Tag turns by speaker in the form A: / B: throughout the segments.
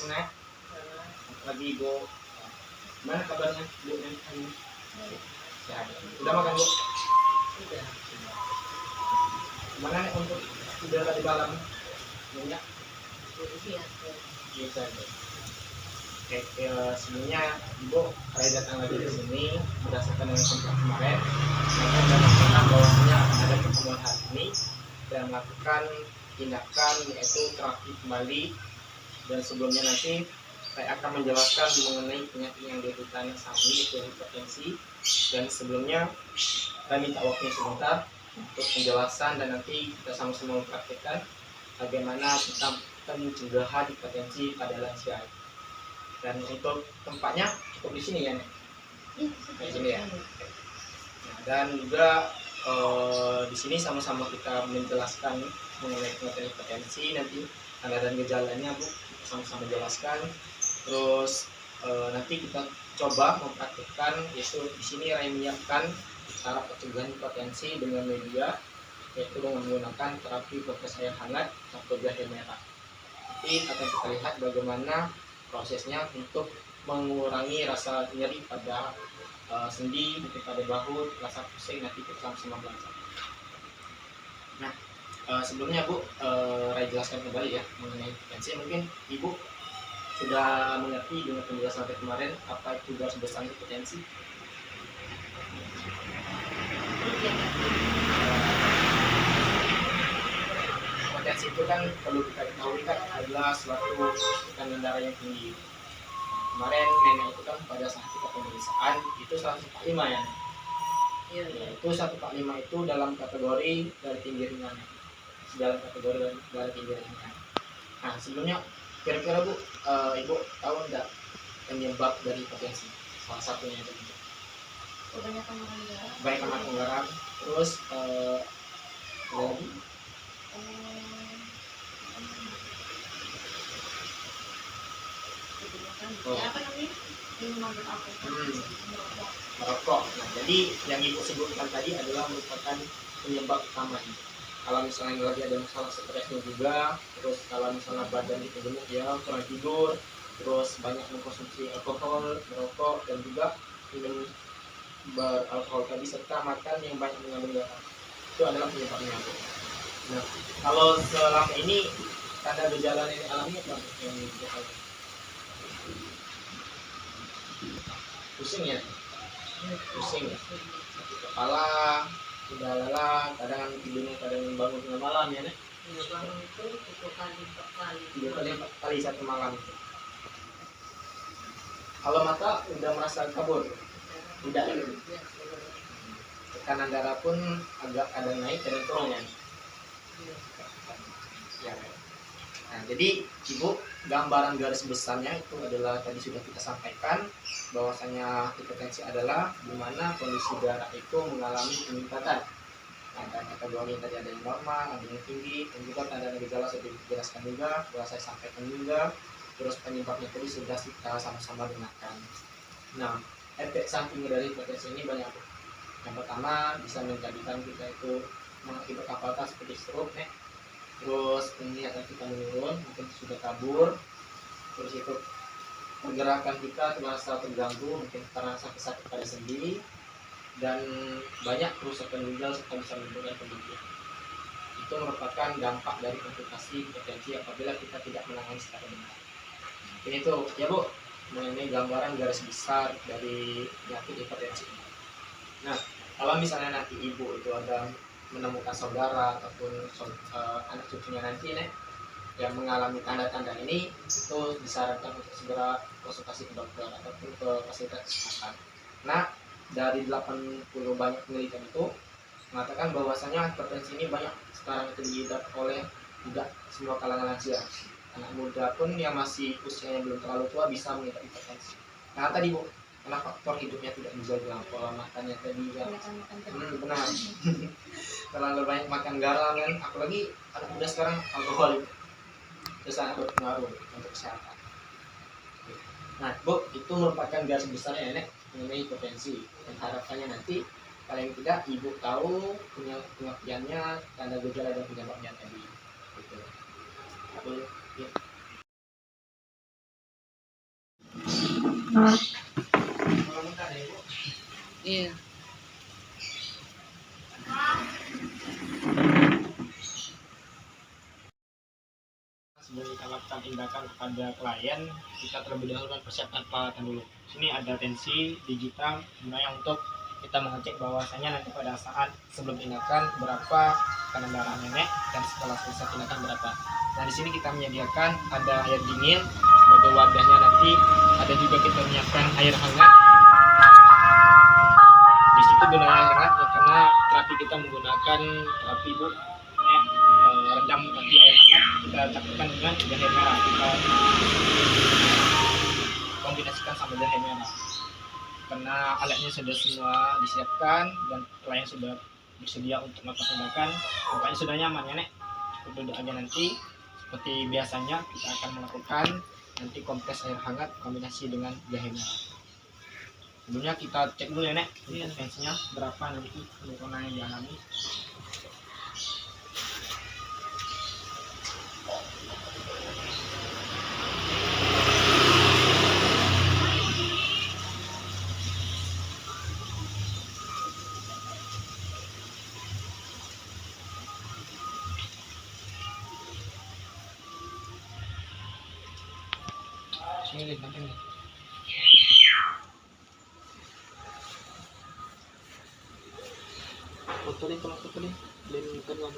A: Nek. Lagi ibu, gimana kabarnya bu? Sehat. Udah makan bu?
B: Sudah.
A: Gimana nih untuk tidur tadi malam? Banyak? Biasa. Oke, sebelumnya ibu saya datang lagi ke sini berdasarkan dengan kontrak kemarin. Saya sudah melakukan bahwasanya ada pertemuan hari ini dan melakukan tindakan yaitu terapi kembali, dan sebelumnya nanti saya akan menjelaskan mengenai penyakit yang diderita Sami, yaitu hipertensi, dan sebelumnya saya minta waktunya sebentar untuk penjelasan dan nanti kita sama-sama mempraktikkan bagaimana kita pencegahan hipertensi pada lansia. Dan untuk tempatnya cukup di sini ya, Nek? Di sini ya. Nah, dan juga di sini sama-sama kita menjelaskan mengenai penyakit hipertensi, nanti tanda dan gejalanya Bu kita sama-sama jelaskan. Terus nanti kita coba mempraktikkan, yaitu di sini Ray menyiapkan cara pencegahan hipertensi dengan media, yaitu dengan menggunakan terapi kompres air hangat atau jahe merah. Nanti akan kita lihat bagaimana prosesnya untuk mengurangi rasa nyeri pada sendi, mungkin pada bahu, rasa pusing, nanti kita sama-sama belajar. Nah, sebelumnya Bu, Ray jelaskan kembali ya mengenai hipertensi. Mungkin Ibu sudah mengerti dengan penjelasan sampai kemarin apa itu garis besar hipertensi? Hipertensi itu kan perlu kita ketahui kan adalah suatu tekanan darah yang tinggi. Kemarin nenek itu kan pada saat kita pemeriksaan itu 145 ya. Iya. Itu 145 itu dalam kategori dari tinggi ringan. Dalam kategori dari tinggi ringan. Nah, sebelumnya kira-kira Bu, Ibu tahu enggak penyebab dari hipertensi? Salah satunya itu
B: Kebanyakan makan garam.
A: Banyak makan garam. Terus ada lagi?
B: Apa namanya? Minuman beralkohol.
A: Merokok. Nah, jadi yang Ibu sebutkan tadi adalah merupakan penyebab utamanya. Kalau misalnya lagi ada masalah stresnya juga, terus kalau misalnya badan itu gemuk ya, kurang tidur, terus banyak mengkonsumsi alkohol, merokok, dan juga minum beralkohol tadi, serta makan yang banyak mengandung garam, itu adalah penyebabnya. Nah, kalau selama ini tanda gejala yang dialami apa yang diketahui? Pusing ya, pusing ya, sakit kepala, udah lelah, kadang tidurnya kadang bangun tengah malam ya, Nek?
B: Bangun itu
A: 3 kali 4 kali satu malam. Kalau mata udah merasa kabur, tidak ya? Tekanan darah pun agak kadang naik, kadang turun ya. Ya. Nah, jadi Ibu, gambaran garis besarnya itu adalah tadi sudah kita sampaikan bahwasanya hipertensi adalah di mana kondisi darah itu mengalami peningkatan. Ada kategori tadi ada yang normal, ada yang tinggi, dan juga tanda gejala sudah dijelaskan juga, sudah saya sampaikan juga. Terus penyebabnya tadi sudah kita sama-sama dengarkan. Nah, efek samping dari hipertensi ini banyak. Yang pertama bisa menjadikan kita itu mengakibatkan seperti stroke, nih. Terus penglihatan kita menurun, mungkin sudah kabur. Terus itu pergerakan kita terasa terganggu, mungkin karena sakit pada sendi, dan banyak kerusakan ginjal serta bisa menimbulkan kematian. Itu merupakan dampak dari komplikasi hipertensi apabila kita tidak menangani secara benar. Ini tuh ya Bu, mengenai gambaran garis besar dari penyakit hipertensi. Nah, kalau misalnya nanti Ibu itu ada menemukan saudara ataupun anak cucunya nanti nih yang mengalami tanda-tanda ini, itu disarankan untuk segera konsultasi ke dokter ataupun ke fasilitas kesehatan. Nah, dari 80 banyak penelitian itu mengatakan bahwasanya hipertensi ini banyak sekarang itu diidap oleh tidak semua kalangan lansia. Anak muda pun yang masih usianya belum terlalu tua bisa mengidap hipertensi. Nah tadi Bu, karena faktor hidupnya tidak dijaga, pola makannya tadi kan benar. Terlalu banyak makan garam kan, apalagi anak muda sekarang alkohol itu sangat berpengaruh untuk kesehatan. Nah Bu, itu merupakan garis besarnya Nek mengenai hipertensi, dan harapannya nanti paling tidak Ibu tahu pengertiannya, tanda gejala dan penyebabnya tadi gitu. Kalau muntah deh, Bu.
C: Iya.
A: Sebelum kita lakukan tindakan kepada klien, kita terlebih dahulu mempersiapkan peralatan dulu. Sini ada tensi digital gunanya untuk kita mengecek bahwasanya nanti pada saat sebelum tindakan berapa tekanan darah nenek dan setelah selesai tindakan berapa. Nah di sini kita menyediakan ada air dingin sebagai wadahnya, nanti ada juga kita menyiapkan air hangat. Di situ gunanya air hangat ya, karena terapi kita menggunakan terapi Bu rendam kaki air hangat, kita campurkan dengan jahe merah, kita kombinasikan sama jahe merah. Karena alatnya sudah semua disiapkan dan klien sudah bersedia untuk melakukan tindakan, makanya sudah nyaman ya Nek. Cukup duduk aja, nanti seperti biasanya kita akan melakukan nanti kompres air hangat kombinasi dengan jahe merah. Sebelumnya kita cek dulu ya Nek, tensinya berapa nanti penurunan yang dialami. Sini lihat nanti nih. Fotoin kalau fotoin, beliin kedua.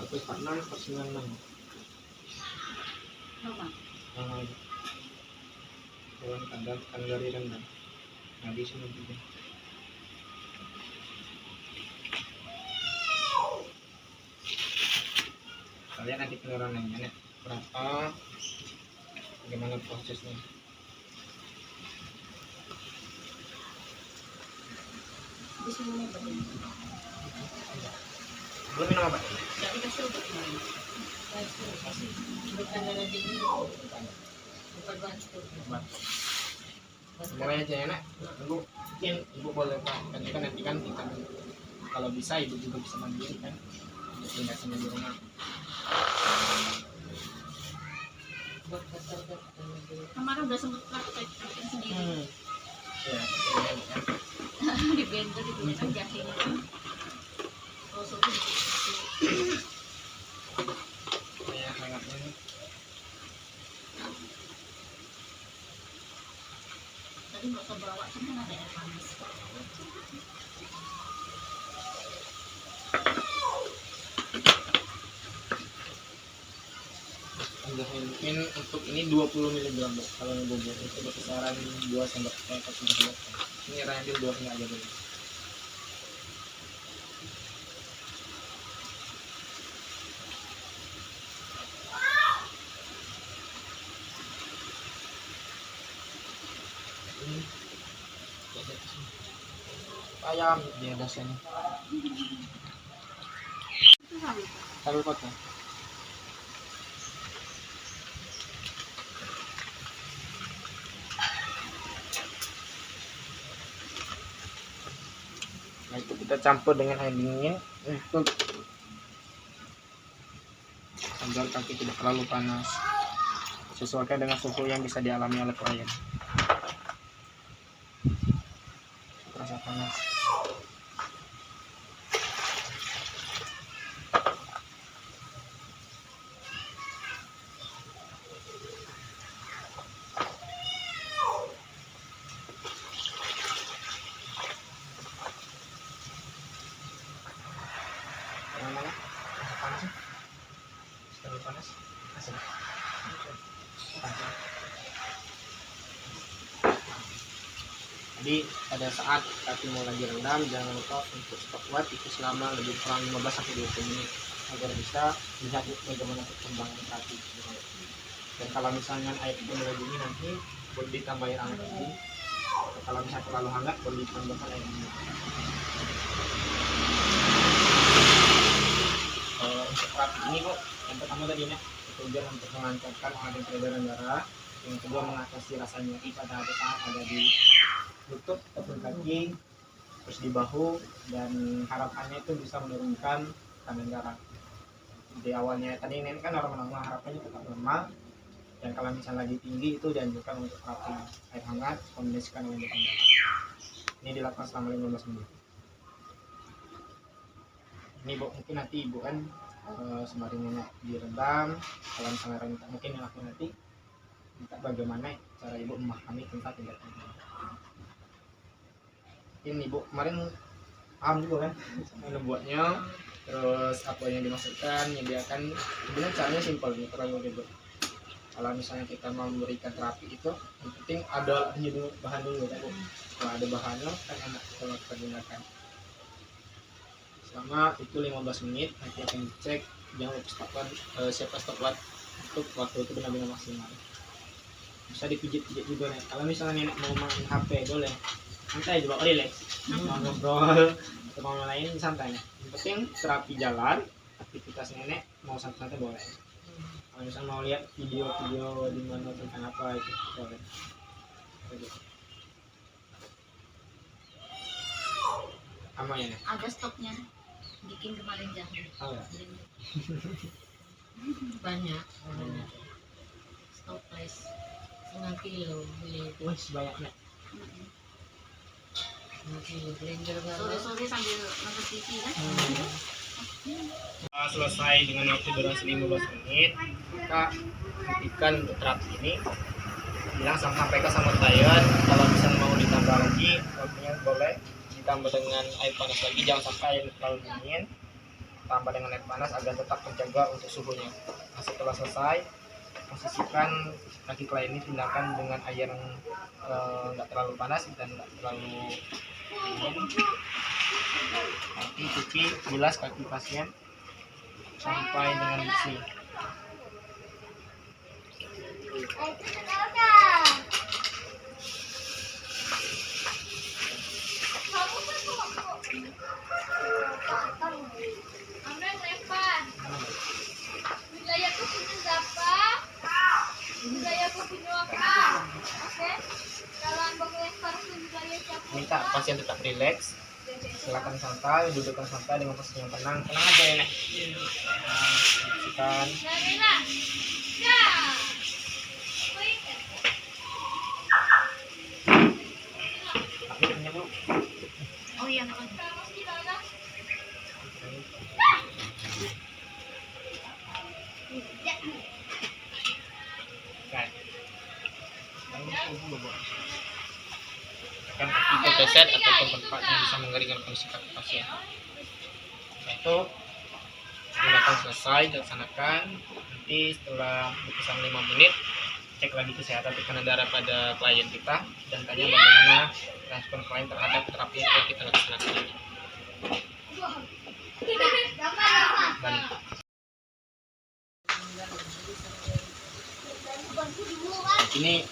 A: Aku 46, 96.
B: Apa?
A: Orang kadang kanggari rendah. Nah di sini juga. Kalian nanti penurunannya Nek, berapa? Bagaimana prosesnya?
B: Di sini belum.
A: Belum minum apa?
B: Jadi kasih obat mana? Kasih bukan darah dingin. Bukan bantu.
A: Mulai aja ya Nek. Tunggu, mungkin Ibu boleh Pak. Nanti kan kita kalau bisa Ibu juga bisa mandiri kan untuk tindakannya di rumah.
B: Kemarin udah sempet praktek sendiri.
A: Ya,
B: Di blender digunakan jahenya. Kalau sudah
A: saya hangatnya nih.
B: tadi nggak usah bawa, cuma ada air panas.
A: Mungkin untuk ini 20 mg kalau yang bubur itu berkisaran 2 sendok teh atau 3 sendok teh. Ini ranjil 2 setengah aja dulu. Ayam di atasnya sambil potong. Nah itu kita campur dengan air dingin untuk agar kaki tidak terlalu panas, sesuaikan dengan suhu yang bisa dialami oleh klien. Terasa panas. Mana? Panas sih? Terlalu panas? Asal. Jadi pada saat kaki mau lagi rendam, jangan lupa untuk stop wet itu selama lebih kurang 15-20 menit agar bisa lihat bagaimana perkembangan kaki. Dan kalau misalnya air itu mulai dingin, nanti boleh ditambahin air lagi. Kalau misalnya terlalu hangat, boleh ditambahkan air dingin. Untuk terapi ini kok yang pertama tadi nih tujuan untuk melancarkan aliran peredaran darah, yang kedua mengatasi rasa nyeri pada saat ada di lutut ataupun kaki, terus di bahu, dan harapannya itu bisa menurunkan tekanan darah. Di awalnya tadi nenek kan normal, harapannya tetap normal, dan kalau misalnya lagi tinggi itu dianjurkan untuk terapi air hangat kombinasikan dengan tekanan darah. Ini dilakukan selama 15 menit. Ini Bu, mungkin nanti Ibu kan sembari nenek direndam, kalau misalnya minta mungkin yang aku nanti minta bagaimana cara Ibu memahami tentang tindakan ini. Ini Ibu kemarin paham juga kan sama buatnya, terus apa yang dimasukkan, menyediakan. Sebenarnya caranya simpel nih, terlalu ribet. Kalau misalnya kita mau memberikan terapi itu yang penting ada bahan dulu kan Bu. Kalau ada bahannya kan enak kalau kita gunakan. Selama itu 15 menit nanti akan dicek, jangan lupa stopwatch untuk waktu itu benar-benar maksimal. Bisa dipijit-pijit juga nih. Kalau misalnya nenek mau main HP boleh, santai juga, relax, mau ngobrol atau mau lain santai. Yang penting terapi jalan, aktivitas nenek mau santai-santai boleh. Kalau misalnya mau lihat video-video di mana tentang apa itu boleh. Apa ya?
B: Ada stoknya. Bikin kemarin jahe.
A: Oh, ya.
B: Banyak. Stopless. 1 kilo beli.
A: Wah, banyak nih.
B: 1 kilo blender banget. Sore-sore sambil nonton TV kan.
A: Selesai dengan waktu durasi 15 menit, maka hentikan untuk terapi ini. Bilang sampai ke sama klien, kalau misalnya mau ditambah lagi, waktunya boleh ditambah dengan air panas lagi, jangan sampai air terlalu dingin. Tambah dengan air panas agar tetap terjaga untuk suhunya. Nah, setelah selesai, posisikan kaki klien ini tindakan dengan air yang nggak terlalu panas dan nggak terlalu dingin. Nanti cuci bilas kaki pasien sampai dengan bersih. Minta pasien tetap rileks, silakan santai, dudukkan santai dengan posisi yang tenang aja ya nek. Nah, Bu.
B: Oh iya,
A: Kan kaki keset ataupun tempat yang bisa mengeringan kondisi kaki pasien. Itu gunakan selesai, dilaksanakan. Nanti setelah berkisar 5 menit, cek lagi kesehatan tekanan darah pada klien kita dan tanya bagaimana respon klien terhadap terapi yang kita laksanakan ini. Balik. Ini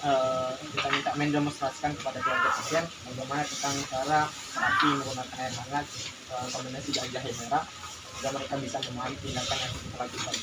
A: kita minta mendemonstrasikan kepada keluarga pasien bagaimana tentang cara terapi menggunakan air hangat kombinasi dengan jahe merah agar mereka bisa memahami tindakan yang kita lakukan.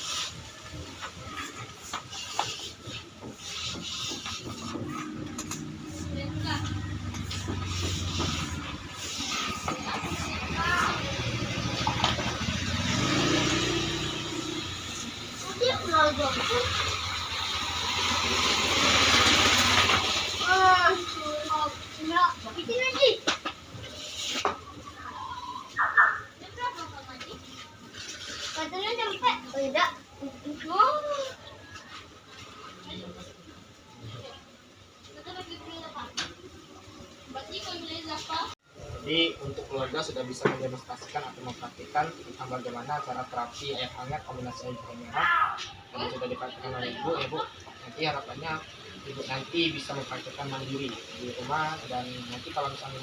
A: Jadi untuk keluarga sudah bisa mendemonstrasikan atau mempraktikkan tentang bagaimana cara terapi air hangat kombinasi jahe merah yang sudah dipraktikkan oleh Ibu ya Bu. Nanti harapannya Ibu nanti bisa mempraktikkan mandiri di rumah, dan nanti kalau misalnya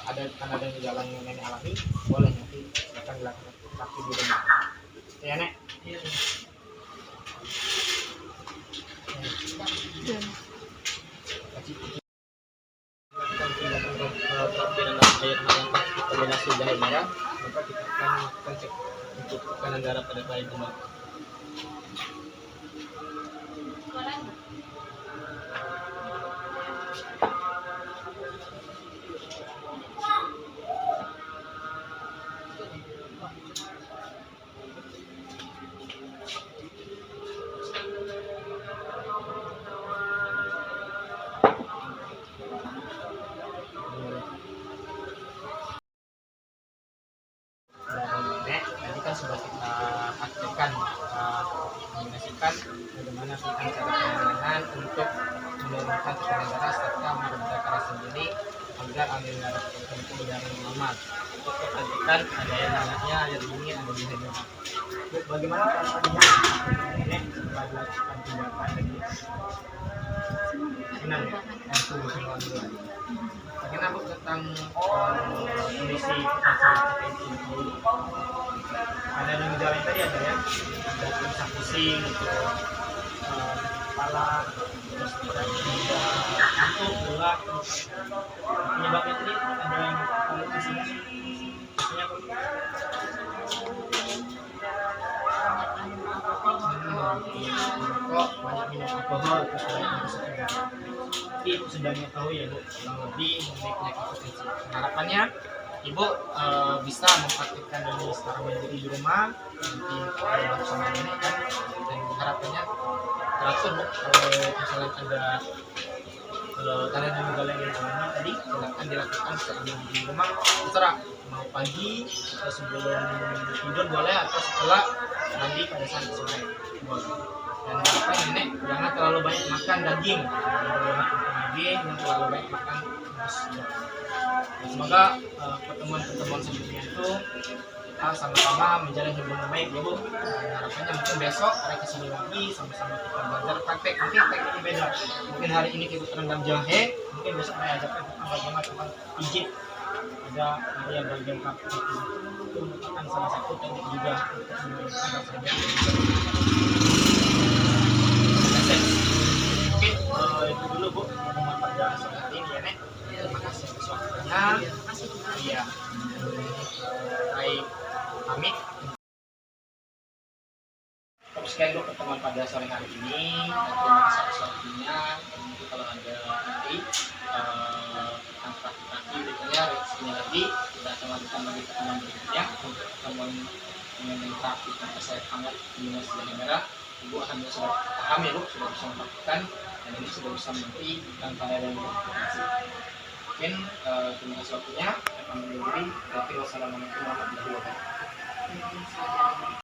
A: ada gejala yang nenek alami, boleh nanti silakan dilakukan terapi di rumah. Ya nek. Iya. Terapi dalam air hangat kombinasi jahe merah, maka kita akan cek untuk untuk tekanan darah pada bayi demam?
B: Suaranya.
A: Nenek, tadi kan sudah kita praktekkan, menginisikan bagaimana tentang cara penanganan untuk menurunkan tekanan darah serta meredakan rasa nyeri agar aliran darah itu berjalan normal. Untuk kelanjutan ada yang namanya air dingin, ada yang hangat. Bu, bagaimana perasaannya nenek setelah dilakukan tindakan tadi? Senang ya? Langsung keluar dulu. Bagaimana Bu tentang kondisi hipertensi itu? Ada yang gejala tadi ada ya, ada rasa pusing gitu, kepala, terus juga kantuk, gelap. Penyebabnya tadi ada yang kalau pusingnya, pusingnya kok banyak minum alkohol, terus banyak masuk ke dalam. Jadi ibu sudah mengetahui ya Bu, kurang lebih mengenai penyakit hipertensi. Harapannya ibu bisa mempraktikkan ini secara mandiri di rumah, nanti bersama nenek kan, dan harapannya teratur Bu, kalau misalnya ada tanda dan gejala yang dialami tadi, silakan dilakukan secara mandiri di rumah, terserah mau pagi atau sebelum tidur boleh, atau setelah mandi pada saat sore boleh. Dan harapan nenek jangan terlalu banyak makan daging, jangan terlalu banyak makan rebus. Dan semoga pertemuan-pertemuan sebelumnya itu kita sama-sama menjalin hubungan baik ya Bu. Dan harapannya mungkin besok kita kesini lagi sama-sama kita belajar praktek. Mungkin tekniknya beda. Mungkin hari ini kita terendam jahe, mungkin besok saya ajarkan tentang bagaimana kita pijit. Ada area bagian kaki itu merupakan salah satu teknik juga untuk menurunkan rasa nyeri. Mungkin itu dulu Bu pertemuan pada sore hari ini ya Nek. Terima kasih atas waktunya. Iya. Baik, pamit. Sekian dulu pertemuan pada sore hari ini. Terima kasih atas waktunya. Nanti kalau ada nanti tentang praktik berikutnya, reaksinya lagi kita akan lanjutkan lagi pertemuan berikutnya untuk pertemuan mengenai praktik yang saya hangat di Masjid Negara. Ibu akan sudah paham ya Bu, sudah bisa melakukan dan ini sudah bisa mengerti tentang tanda dan informasi. Mungkin terima kasih waktunya. Saya akan mengakhiri. Wassalamualaikum warahmatullahi wabarakatuh.